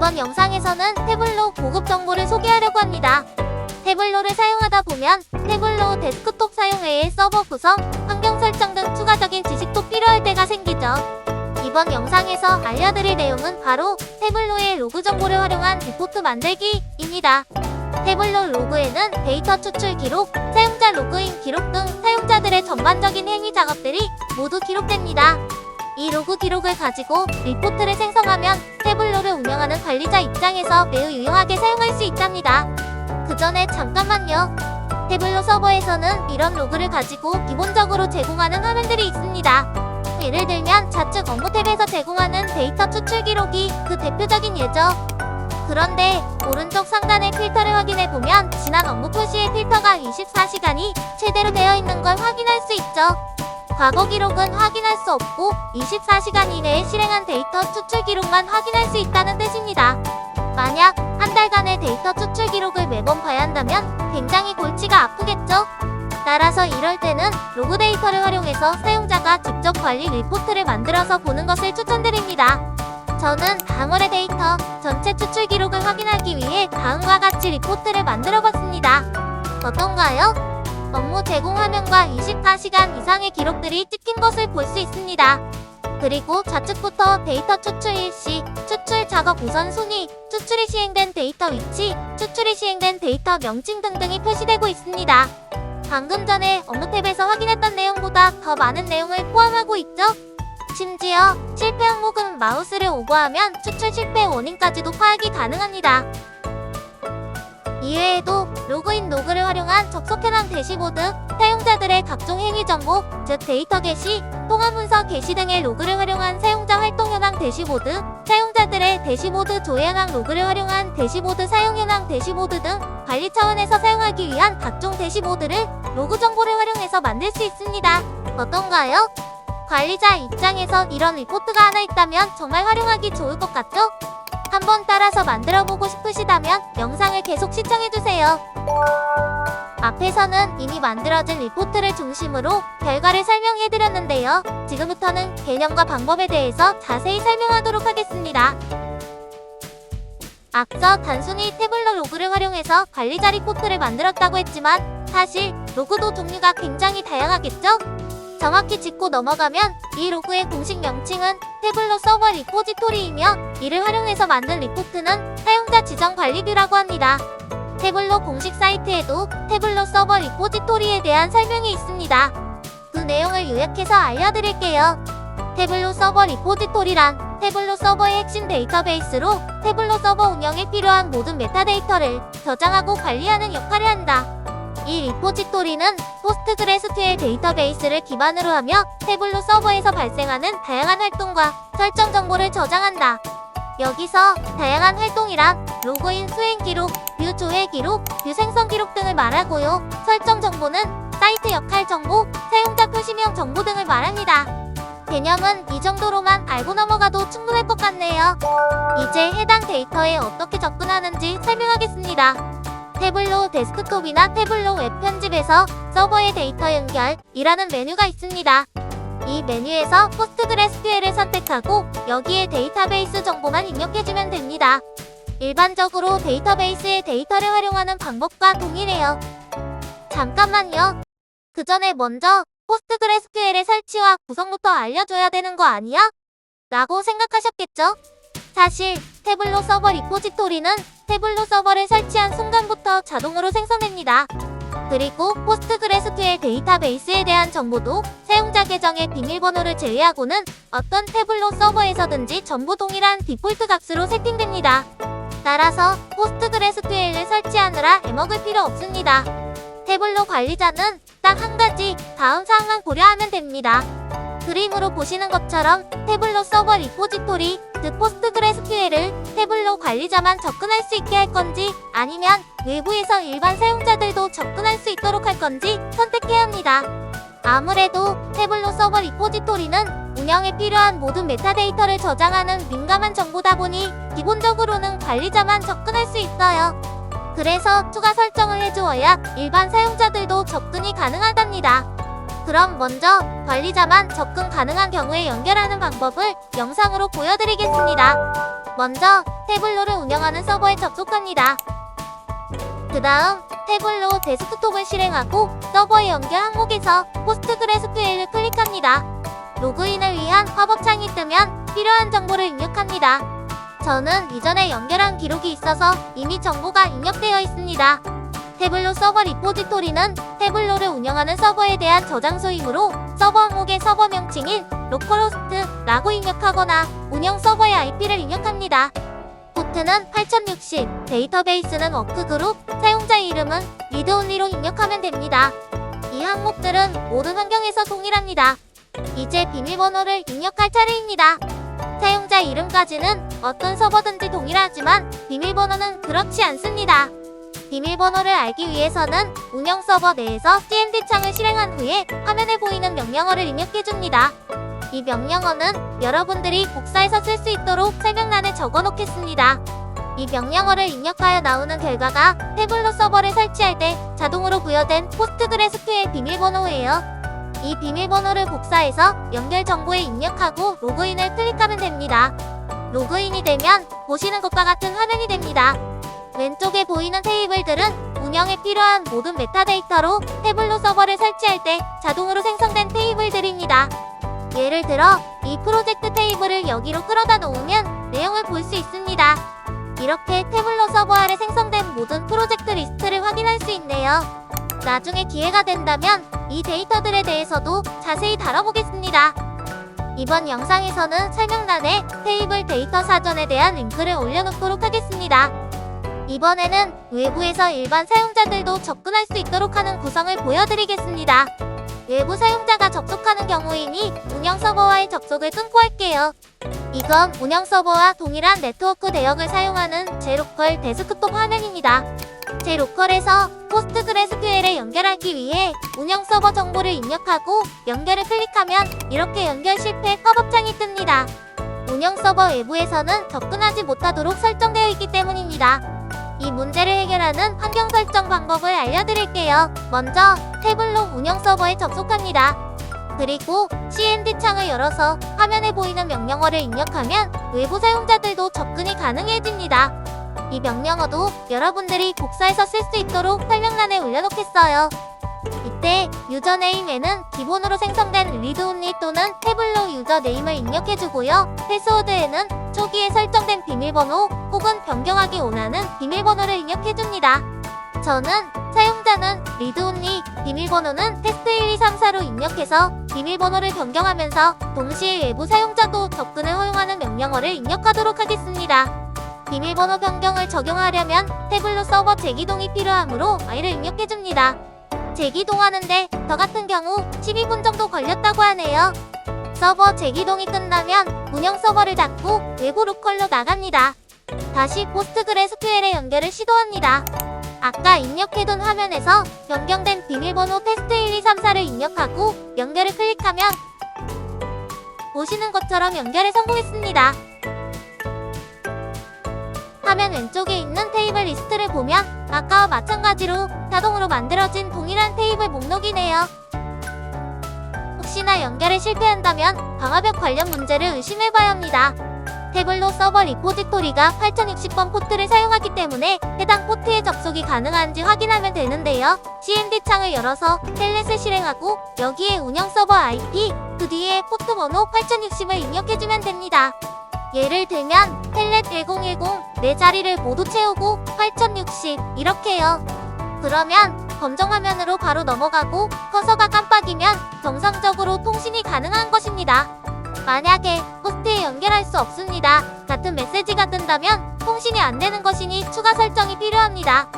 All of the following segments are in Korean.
이번 영상에서는 태블로 고급 정보를 소개하려고 합니다. 태블로를 사용하다 보면 태블로 데스크톱 사용 외에 서버 구성, 환경 설정 등 추가적인 지식도 필요할 때가 생기죠. 이번 영상에서 알려드릴 내용은 바로 태블로의 로그 정보를 활용한 리포트 만들기입니다. 태블로 로그에는 데이터 추출 기록, 사용자 로그인 기록 등 사용자들의 전반적인 행위 작업들이 모두 기록됩니다. 이 로그 기록을 가지고 리포트를 생성하면 태블로를 운영하는 관리자 입장에서 매우 유용하게 사용할 수 있답니다. 그 전에 잠깐만요. 태블로 서버에서는 이런 로그를 가지고 기본적으로 제공하는 화면들이 있습니다. 예를 들면 좌측 업무 탭에서 제공하는 데이터 추출 기록이 그 대표적인 예죠. 그런데 오른쪽 상단의 필터를 확인해보면 지난 업무 표시의 필터가 24시간이 최대로 되어 있는 걸 확인할 수 있죠. 과거 기록은 확인할 수 없고 24시간 이내에 실행한 데이터 추출 기록만 확인할 수 있다는 뜻입니다. 만약 한 달간의 데이터 추출 기록을 매번 봐야 한다면 굉장히 골치가 아프겠죠? 따라서 이럴 때는 로그 데이터를 활용해서 사용자가 직접 관리 리포트를 만들어서 보는 것을 추천드립니다. 저는 방울의 데이터 전체 추출 기록을 확인하기 위해 다음과 같이 리포트를 만들어 봤습니다. 어떤가요? 업무 제공 화면과 24시간 이상의 기록들이 찍힌 것을 볼 수 있습니다. 그리고 좌측부터 데이터 추출 일시, 추출 작업 우선순위, 추출이 시행된 데이터 위치, 추출이 시행된 데이터 명칭 등등이 표시되고 있습니다. 방금 전에 업무 탭에서 확인했던 내용보다 더 많은 내용을 포함하고 있죠? 심지어 실패 항목은 마우스를 오버하면 추출 실패 원인까지도 파악이 가능합니다. 이외에도 로그인 로그를 활용한 접속 현황 대시보드, 사용자들의 각종 행위 정보, 즉 데이터 게시, 통화 문서 게시 등의 로그를 활용한 사용자 활동 현황 대시보드, 사용자들의 대시보드 조회 현황 로그를 활용한 대시보드 사용 현황 대시보드 등 관리 차원에서 사용하기 위한 각종 대시보드를 로그 정보를 활용해서 만들 수 있습니다. 어떤가요? 관리자 입장에서 이런 리포트가 하나 있다면 정말 활용하기 좋을 것 같죠? 한번 따라서 만들어보고 싶으시다면 영상을 계속 시청해주세요. 앞에서는 이미 만들어진 리포트를 중심으로 결과를 설명해드렸는데요. 지금부터는 개념과 방법에 대해서 자세히 설명하도록 하겠습니다. 앞서 단순히 태블로 로그를 활용해서 관리자 리포트를 만들었다고 했지만 사실 로그도 종류가 굉장히 다양하겠죠? 정확히 짚고 넘어가면 이 로그의 공식 명칭은 태블로 서버 리포지토리이며 이를 활용해서 만든 리포트는 사용자 지정 관리뷰라고 합니다. 태블로 공식 사이트에도 태블로 서버 리포지토리에 대한 설명이 있습니다. 그 내용을 요약해서 알려드릴게요. 태블로 서버 리포지토리란 태블로 서버의 핵심 데이터베이스로 태블로 서버 운영에 필요한 모든 메타데이터를 저장하고 관리하는 역할을 한다. 이 리포지토리는 포스트그레스QL 데이터베이스를 기반으로 하며 태블로 서버에서 발생하는 다양한 활동과 설정 정보를 저장한다. 여기서 다양한 활동이란 로그인 수행 기록, 뷰 조회 기록, 뷰 생성 기록 등을 말하고요. 설정 정보는 사이트 역할 정보, 사용자 표시명 정보 등을 말합니다. 개념은 이 정도로만 알고 넘어가도 충분할 것 같네요. 이제 해당 데이터에 어떻게 접근하는지 설명하겠습니다. 태블로 데스크톱이나 태블로 웹 편집에서 서버의 데이터 연결이라는 메뉴가 있습니다. 이 메뉴에서 포스트그레스QL을 선택하고 여기에 데이터베이스 정보만 입력해주면 됩니다. 일반적으로 데이터베이스의 데이터를 활용하는 방법과 동일해요. 잠깐만요. 그 전에 먼저 포스트그레스QL의 설치와 구성부터 알려줘야 되는 거 아니야? 라고 생각하셨겠죠? 사실 태블로 서버 리포지토리는 태블로 서버를 설치한 순간부터 자동으로 생성됩니다. 그리고 포스트그레스QL 데이터베이스에 대한 정보도 사용자 계정의 비밀번호를 제외하고는 어떤 태블로 서버에서든지 전부 동일한 디폴트 값으로 세팅됩니다. 따라서 포스트그레스QL을 설치하느라 애먹을 필요 없습니다. 태블로 관리자는 딱 한 가지 다음 사항만 고려하면 됩니다. 그림으로 보시는 것처럼 태블로 서버 리포지토리, 즉 포스트그레스QL을 태블로 관리자만 접근할 수 있게 할 건지 아니면 외부에서 일반 사용자들도 접근할 수 있도록 할 건지 선택해야 합니다. 아무래도 태블로 서버 리포지토리는 운영에 필요한 모든 메타데이터를 저장하는 민감한 정보다 보니 기본적으로는 관리자만 접근할 수 있어요. 그래서 추가 설정을 해주어야 일반 사용자들도 접근이 가능하답니다. 그럼 먼저 관리자만 접근 가능한 경우에 연결하는 방법을 영상으로 보여드리겠습니다. 먼저 태블로를 운영하는 서버에 접속합니다. 그 다음 태블로 데스크톱을 실행하고 서버에 연결 항목에서 포스트그레스QL을 클릭합니다. 로그인을 위한 팝업 창이 뜨면 필요한 정보를 입력합니다. 저는 이전에 연결한 기록이 있어서 이미 정보가 입력되어 있습니다. 태블로 서버 리포지토리는 태블로를 운영하는 서버에 대한 저장소이므로 서버 항목의 서버 명칭인 로컬호스트라고 입력하거나 운영 서버의 IP를 입력합니다. 포트는 8060, 데이터베이스는 워크그룹, 사용자 이름은 리드온리로 입력하면 됩니다. 이 항목들은 모든 환경에서 동일합니다. 이제 비밀번호를 입력할 차례입니다. 사용자 이름까지는 어떤 서버든지 동일하지만 비밀번호는 그렇지 않습니다. 비밀번호를 알기 위해서는 운영 서버 내에서 cmd 창을 실행한 후에 화면에 보이는 명령어를 입력해줍니다. 이 명령어는 여러분들이 복사해서 쓸 수 있도록 설명란에 적어놓겠습니다. 이 명령어를 입력하여 나오는 결과가 태블로 서버를 설치할 때 자동으로 부여된 포스트그레스QL 비밀번호예요. 이 비밀번호를 복사해서 연결 정보에 입력하고 로그인을 클릭하면 됩니다. 로그인이 되면 보시는 것과 같은 화면이 됩니다. 왼쪽에 보이는 테이블들은 운영에 필요한 모든 메타데이터로 태블로 서버를 설치할 때 자동으로 생성된 테이블들입니다. 예를 들어 이 프로젝트 테이블을 여기로 끌어다 놓으면 내용을 볼 수 있습니다. 이렇게 태블로 서버 아래 생성된 모든 프로젝트 리스트를 확인할 수 있네요. 나중에 기회가 된다면 이 데이터들에 대해서도 자세히 다뤄보겠습니다. 이번 영상에서는 설명란에 테이블 데이터 사전에 대한 링크를 올려놓도록 하겠습니다. 이번에는 외부에서 일반 사용자들도 접근할 수 있도록 하는 구성을 보여드리겠습니다. 외부 사용자가 접속하는 경우이니 운영 서버와의 접속을 끊고 할게요. 이건 운영 서버와 동일한 네트워크 대역을 사용하는 제로컬 데스크톱 화면입니다. 제로컬에서 포스트그레스QL에 연결하기 위해 운영 서버 정보를 입력하고 연결을 클릭하면 이렇게 연결 실패 팝업 창이 뜹니다. 운영 서버 외부에서는 접근하지 못하도록 설정되어 있기 때문입니다. 이 문제를 해결하는 환경 설정 방법을 알려드릴게요. 먼저 태블로 운영 서버에 접속합니다. 그리고 cmd 창을 열어서 화면에 보이는 명령어를 입력하면 외부 사용자들도 접근이 가능해집니다. 이 명령어도 여러분들이 복사해서 쓸 수 있도록 설명란에 올려놓겠어요. 이때 유저네임에는 기본으로 생성된 리드온리 또는 태블로 유저네임을 입력해주고요. 패스워드에는 초기에 설정된 비밀번호 혹은 변경하기 원하는 비밀번호를 입력해줍니다. 저는 사용자는 리드온리, 비밀번호는 test1234로 입력해서 비밀번호를 변경하면서 동시에 외부 사용자도 접근을 허용하는 명령어를 입력하도록 하겠습니다. 비밀번호 변경을 적용하려면 태블로 서버 재기동이 필요하므로 I를 입력해줍니다. 재기동하는데 저 같은 경우 12분 정도 걸렸다고 하네요. 서버 재기동이 끝나면 운영 서버를 닫고 외부 로컬로 나갑니다. 다시 포스트그레스QL의 연결을 시도합니다. 아까 입력해둔 화면에서 변경된 비밀번호 test1234를 입력하고 연결을 클릭하면 보시는 것처럼 연결에 성공했습니다. 화면 왼쪽에 있는 테이블 리스트를 보면 아까와 마찬가지로 자동으로 만들어진 동일한 테이블 목록이네요. 혹시나 연결에 실패한다면 방화벽 관련 문제를 의심해봐야 합니다. 태블로 서버 리포지토리가 8060번 포트를 사용하기 때문에 해당 포트에 접속이 가능한지 확인하면 되는데요. cmd 창을 열어서 텔넷을 실행하고 여기에 운영 서버 IP, 그 뒤에 포트 번호 8060을 입력해주면 됩니다. 예를 들면 텔넷 1010 내 자리를 모두 채우고 8060 이렇게요. 그러면 검정 화면으로 바로 넘어가고 커서가 깜빡이면 정상적으로 통신이 가능한 것입니다. 만약에 호스트에 연결할 수 없습니다 같은 메시지가 뜬다면 통신이 안 되는 것이니 추가 설정이 필요합니다.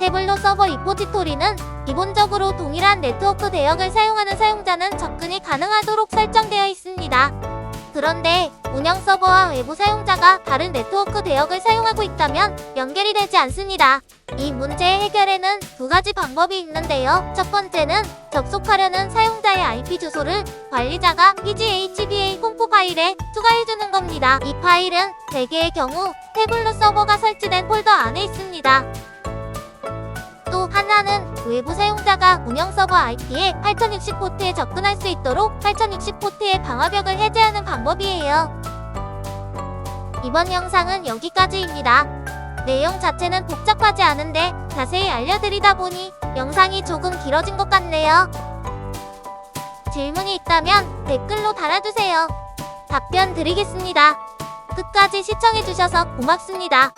태블로 서버 리포지토리는 기본적으로 동일한 네트워크 대역을 사용하는 사용자는 접근이 가능하도록 설정되어 있습니다. 그런데 운영 서버와 외부 사용자가 다른 네트워크 대역을 사용하고 있다면 연결이 되지 않습니다. 이 문제의 해결에는 두 가지 방법이 있는데요. 첫 번째는 접속하려는 사용자의 IP 주소를 관리자가 PGHBA 콤프 파일에 추가해주는 겁니다. 이 파일은 대개의 경우 태블로 서버가 설치된 폴더 안에 있습니다. 또 하나는 외부 사용자가 운영 서버 IP에 8060 포트에 접근할 수 있도록 8060 포트의 방화벽을 해제하는 방법이에요. 이번 영상은 여기까지입니다. 내용 자체는 복잡하지 않은데 자세히 알려드리다 보니 영상이 조금 길어진 것 같네요. 질문이 있다면 댓글로 달아주세요. 답변 드리겠습니다. 끝까지 시청해주셔서 고맙습니다.